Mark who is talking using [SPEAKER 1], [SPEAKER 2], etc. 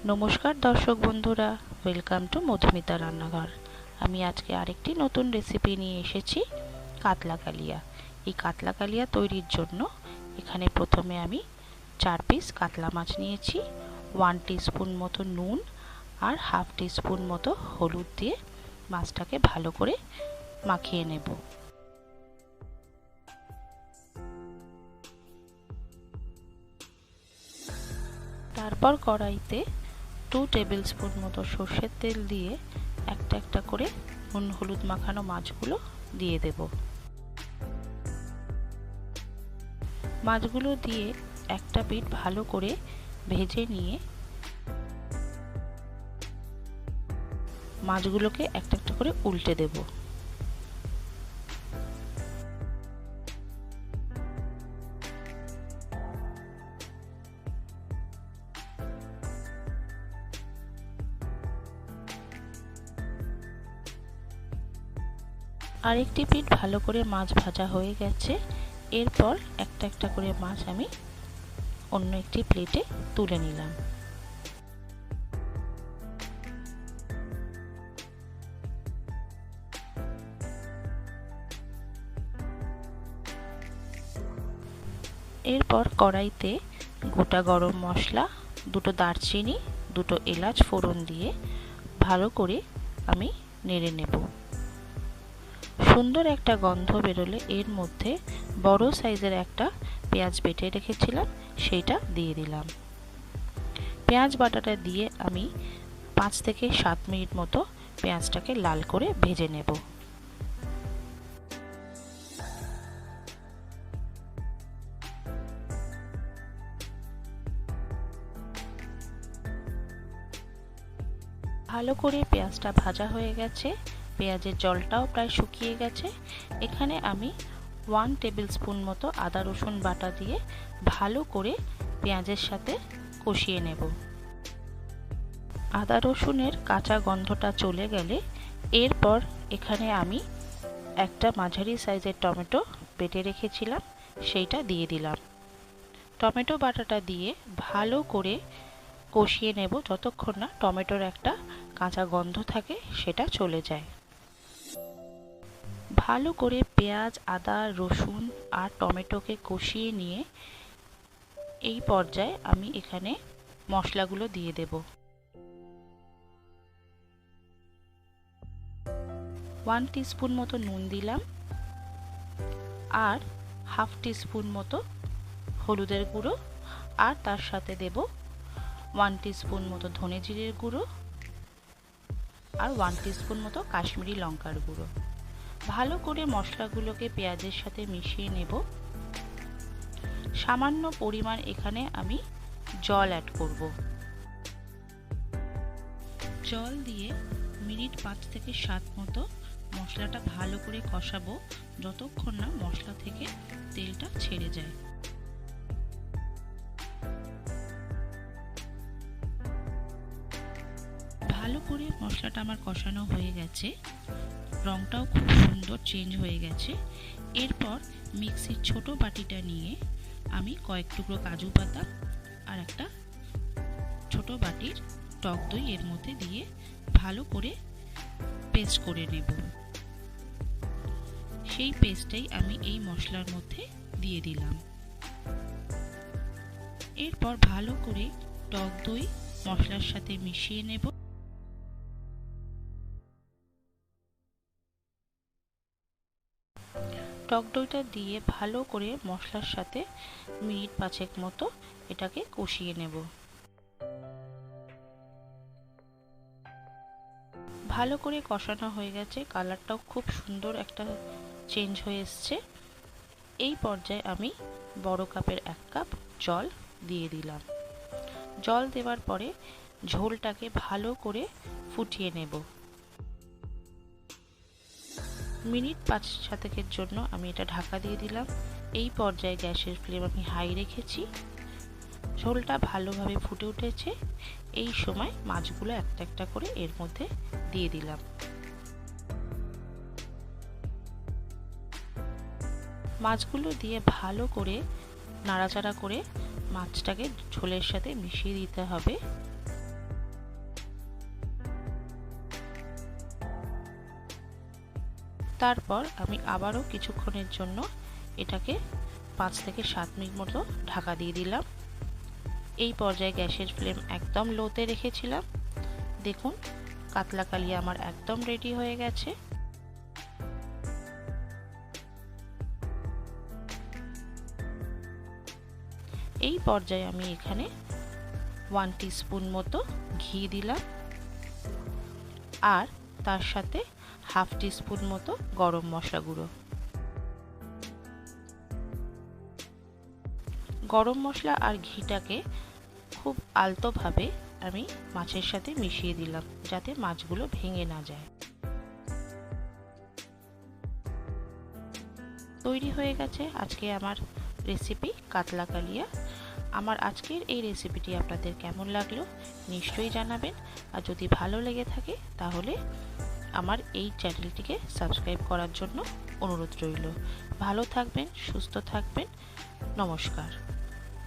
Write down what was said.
[SPEAKER 1] নমস্কার দর্শক বন্ধুরা, ওয়েলকাম টু মধুমিতা রান্নাঘর। আমি আজকে আরেকটি নতুন রেসিপি নিয়ে এসেছি, কাতলা কালিয়া। এই কাতলা কালিয়া তৈরির জন্য এখানে প্রথমে আমি 4 পিস কাতলা মাছ নিয়েছি। 1 টিস্পুন মতো নুন আর হাফ টিস্পুন মতো হলুদ দিয়ে মাছটাকে ভালো করে মাখিয়ে নেব। তারপর কড়াইতে 2 টেবিল স্পুন মতো সর্ষের তেল দিয়ে একটা একটা করে নুন হলুদ মাখানো মাছগুলো দিয়ে দেব। মাছগুলো দিয়ে একটা পিঠ ভালো করে ভেজে নিয়ে মাছগুলোকে একটা একটা করে উল্টে দেব। আরেকটি পিঠ ভালো করে মাছ ভাজা হয়ে গেছে। এরপর একটা একটা করে মাছ আমি অন্য একটি প্লেটে তুলে নিলাম। এরপর কড়াইতে গোটা গরম মশলা, 2টো দারচিনি, 2টো এলাচ ফোড়ন দিয়ে ভালো করে আমি নেড়ে নেব। সুন্দর একটা গন্ধ বেরোলে এর মধ্যে বড় সাইজের একটা পেঁয়াজ বেটে রেখেছিলাম, সেইটা দিয়ে দিলাম। পেঁয়াজ বাটাটা দিয়ে আমি 5 থেকে 7 মিনিট মতো পেঁয়াজটাকে লাল করে ভেজে নেব। ভালো করে পেঁয়াজটা ভাজা হয়ে গেছে, পেঁয়াজের জলটাও প্রায় শুকিয়ে গেছে। এখানে আমি 1 টেবিল স্পুন মতো আদা রসুন বাটা দিয়ে ভালো করে পেঁয়াজের সাথে কষিয়ে নেব। আদা রসুনের কাঁচা গন্ধটা চলে গেলে এরপর এখানে আমি একটা মাঝারি সাইজের টমেটো বেটে রেখেছিলাম, সেইটা দিয়ে দিলাম। টমেটো বাটাটা দিয়ে ভালো করে কষিয়ে নেব যতক্ষণ না টমেটোর একটা কাঁচা গন্ধ থাকে সেটা চলে যায়। ভালো করে পেঁয়াজ, আদা, রসুন আর টমেটোকে কষিয়ে নিয়ে এই পর্যায়ে আমি এখানে মশলাগুলো দিয়ে দেব। 1 টিস্পুন মতো নুন দিলাম আর হাফ টিস্পুন মতো হলুদের গুঁড়ো, আর তার সাথে দেব 1 টিস্পুন মতো ধনে জিরের গুঁড়ো আর 1 টিস্পুন মতো কাশ্মীরি লঙ্কার গুঁড়ো। ভালো করে মশলাগুলোকে পেঁয়াজের সাথে মিশিয়ে নেব। সামান্য পরিমাণ এখানে আমি জল অ্যাড করব। জল দিয়ে মিনিট 5 থেকে 7 মতো মশলাটা ভালো করে কষাবো যতক্ষণ না মশলা থেকে তেলটা ছেড়ে যায়। ভালো করে মশলাটা আমার কষানো হয়ে গেছে, রংটাও খুব সুন্দর চেঞ্জ হয়ে গেছে। এরপর মিক্সির ছোট বাটিটা নিয়ে আমি কয়েক টুকরো কাজু বাদাম আর একটা ছোট বাটির টক দই এর মধ্যে দিয়ে ভালো করে পেস্ট করে নেব। সেই পেস্টটাই আমি এই মশলার মধ্যে দিয়ে দিলাম। এরপর ভালো করে টক দই মশলার সাথে মিশিয়ে নেব। টক দইটা দিয়ে ভালো করে মশলার সাথে মিনিট 5 মতো এটাকে কষিয়ে নেব। ভালো করে কষানো হয়ে গেছে, কালারটাও খুব সুন্দর একটা চেঞ্জ হয়ে এসছে। এই পর্যায়ে আমি বড় কাপের 1 কাপ জল দিয়ে দিলাম। জল দেওয়ার পরে ঝোলটাকে ভালো করে ফুটিয়ে নেব। মিনিট 5-7 জন্য আমি এটা ঢাকা দিয়ে দিলাম। এই পর্যায়ে গ্যাসের ফ্লেম আমি হাই রেখেছি। ঝোলটা ভালোভাবে ফুটে উঠেছে। এই সময় মাছগুলো একটা একটা করে এর মধ্যে দিয়ে দিলাম। মাছগুলো দিয়ে ভালো করে নাড়াচাড়া করে মাছটাকে ঝোলের সাথে মিশিয়ে দিতে হবে। তারপর আমি আবারও কিছুক্ষণের জন্য এটাকে 5 থেকে 7 মিনিট মতো ঢাকা দিয়ে দিলাম। এই পর্যায়ে গ্যাসের ফ্লেম একদম লোতে রেখেছিলাম। দেখুন কাতলা কালিয়া আমার একদম রেডি হয়ে গেছে। এই পর্যায়ে আমি এখানে 1 টিস্পুন মতো ঘি দিলাম আর তার সাথে হাফ টিস্পুন মতো গরম মশলা গুঁড়ো। গরম মশলা আর ঘিটাকে খুব আলতোভাবে আমি মাছের সাথে মিশিয়ে দিলাম যাতে মাছগুলো ভেঙে না যায়। তৈরি হয়ে গেছে আজকে আমার রেসিপি কাতলা কালিয়া। আমার আজকের এই রেসিপিটি আপনাদের কেমন লাগলো নিশ্চয়ই জানাবেন, আর যদি ভালো লেগে থাকে তাহলে আমার এই চ্যানেলটিকে সাবস্ক্রাইব করার জন্য অনুরোধ রইল। ভালো থাকবেন, সুস্থ থাকবেন, নমস্কার।